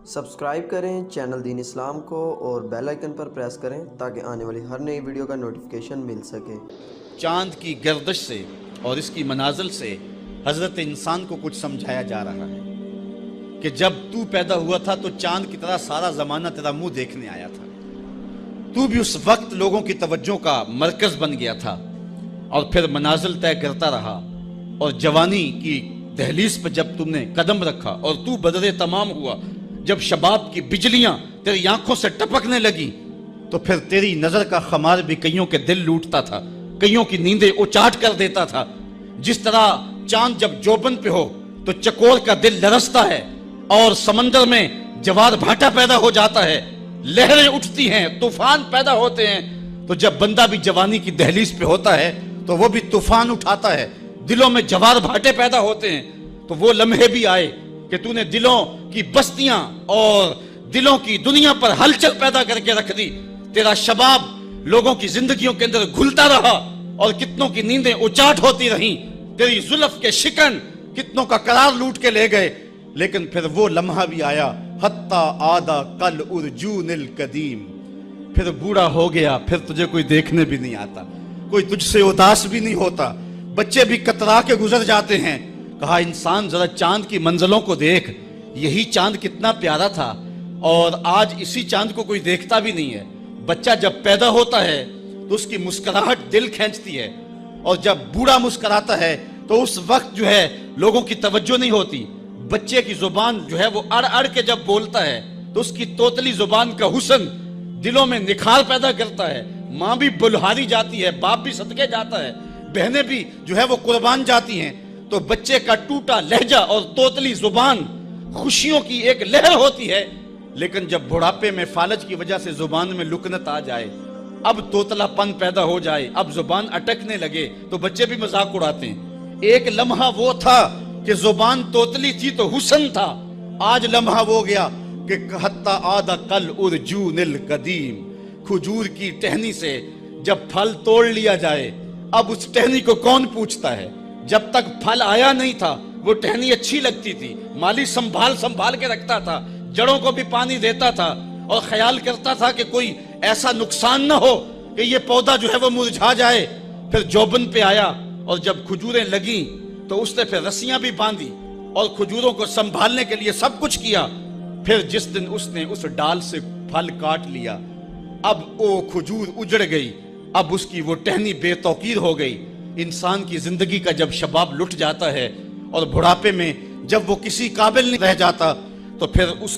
Subscribe کریں channel then اسلام کو اور بیل آئیکن پر پریس کریں تاکہ آنے والی ہر نئی ویڈیو کا نوٹیفیکیشن مل سکے۔ چاند کی گردش سے اور اس کی منازل سے حضرت انسان کو کچھ سمجھایا جا رہا ہے کہ جب تو پیدا ہوا تھا تو چاند کی طرح سارا زمانہ تیرا منہ دیکھنے آیا تھا، تو بھی اس وقت لوگوں کی توجہ کا مرکز بن گیا تھا اور پھر منازل طے کرتا رہا، اور جوانی کی دہلیز پہ جب تم نے قدم رکھا اور تو بدر تمام ہوا، جب شباب کی بجلیاں تیری آنکھوں سے ٹپکنے لگی تو پھر تیری نظر کا خمار بھی کئیوں کے دل لوٹتا تھا، کئیوں کی نیندیں اچاٹ کر دیتا تھا۔ جس طرح چاند جب جوبن پہ ہو تو چکور کا دل لرزتا ہے اور سمندر میں جوار بھاٹا پیدا ہو جاتا ہے، لہریں اٹھتی ہیں، طوفان پیدا ہوتے ہیں، تو جب بندہ بھی جوانی کی دہلیز پہ ہوتا ہے تو وہ بھی طوفان اٹھاتا ہے، دلوں میں جوار بھاٹے پیدا ہوتے ہیں۔ تو وہ لمحے بھی آئے کہ تو نے دلوں کی بستیاں اور دلوں کی دنیا پر ہلچل پیدا کر کے رکھ دی۔ تیرا شباب لوگوں کی زندگیوں کے اندر گھلتا رہا اور کتنوں کی نیندیں اچاٹ ہوتی رہیں، تیری زلف کے شکن کتنوں کا قرار لوٹ کے لے گئے، لیکن پھر وہ لمحہ بھی آیا حتی آدھا کل ارجون القدیم، پھر بوڑھا ہو گیا، پھر تجھے کوئی دیکھنے بھی نہیں آتا، کوئی تجھ سے اداس بھی نہیں ہوتا، بچے بھی کترا کے گزر جاتے ہیں۔ کہا انسان ذرا چاند کی منزلوں کو دیکھ، یہی چاند کتنا پیارا تھا اور آج اسی چاند کو کوئی دیکھتا بھی نہیں ہے۔ بچہ جب پیدا ہوتا ہے تو اس کی مسکراہٹ دل کھینچتی ہے، اور جب بوڑھا مسکراتا ہے تو اس وقت جو ہے لوگوں کی توجہ نہیں ہوتی۔ بچے کی زبان جو ہے وہ اڑ اڑ کے جب بولتا ہے تو اس کی توتلی زبان کا حسن دلوں میں نکھار پیدا کرتا ہے، ماں بھی بلہاری جاتی ہے، باپ بھی صدقے جاتا ہے، بہنیں بھی جو ہے وہ قربان جاتی ہیں۔ تو بچے کا ٹوٹا لہجہ اور توتلی زبان خوشیوں کی ایک لہر ہوتی ہے، لیکن جب بڑھاپے میں فالج کی وجہ سے زبان میں لکنت آ جائے، اب توتلا پن پیدا ہو جائے، اب زبان اٹکنے لگے تو بچے بھی مذاق اڑاتے ہیں۔ ایک لمحہ وہ تھا کہ زبان توتلی تھی تو حسن تھا، آج لمحہ وہ گیا کہ حتی آدھا کل ارجون القدیم، کھجور کی ٹہنی سے جب پھل توڑ لیا جائے اب اس ٹہنی کو کون پوچھتا ہے؟ جب تک پھل آیا نہیں تھا وہ ٹہنی اچھی لگتی تھی، مالی سنبھال کے رکھتا تھا، جڑوں کو بھی پانی دیتا تھا اور خیال کرتا تھا کہ کوئی ایسا نقصان نہ ہو کہ یہ پودا جو ہے وہ مرجھا جائے۔ پھر جوبن پہ آیا اور جب کھجوریں لگیں تو اس نے پھر رسیاں بھی باندھی اور کھجوروں کو سنبھالنے کے لیے سب کچھ کیا۔ پھر جس دن اس نے اس ڈال سے پھل کاٹ لیا، اب وہ کھجور اجڑ گئی، اب اس کی وہ ٹہنی بے توقیر ہو گئی۔ انسان کی زندگی کا جب شباب لٹ جاتا ہے اور بڑھاپے میں جب وہ کسی قابل نہیں رہ جاتا تو پھر اس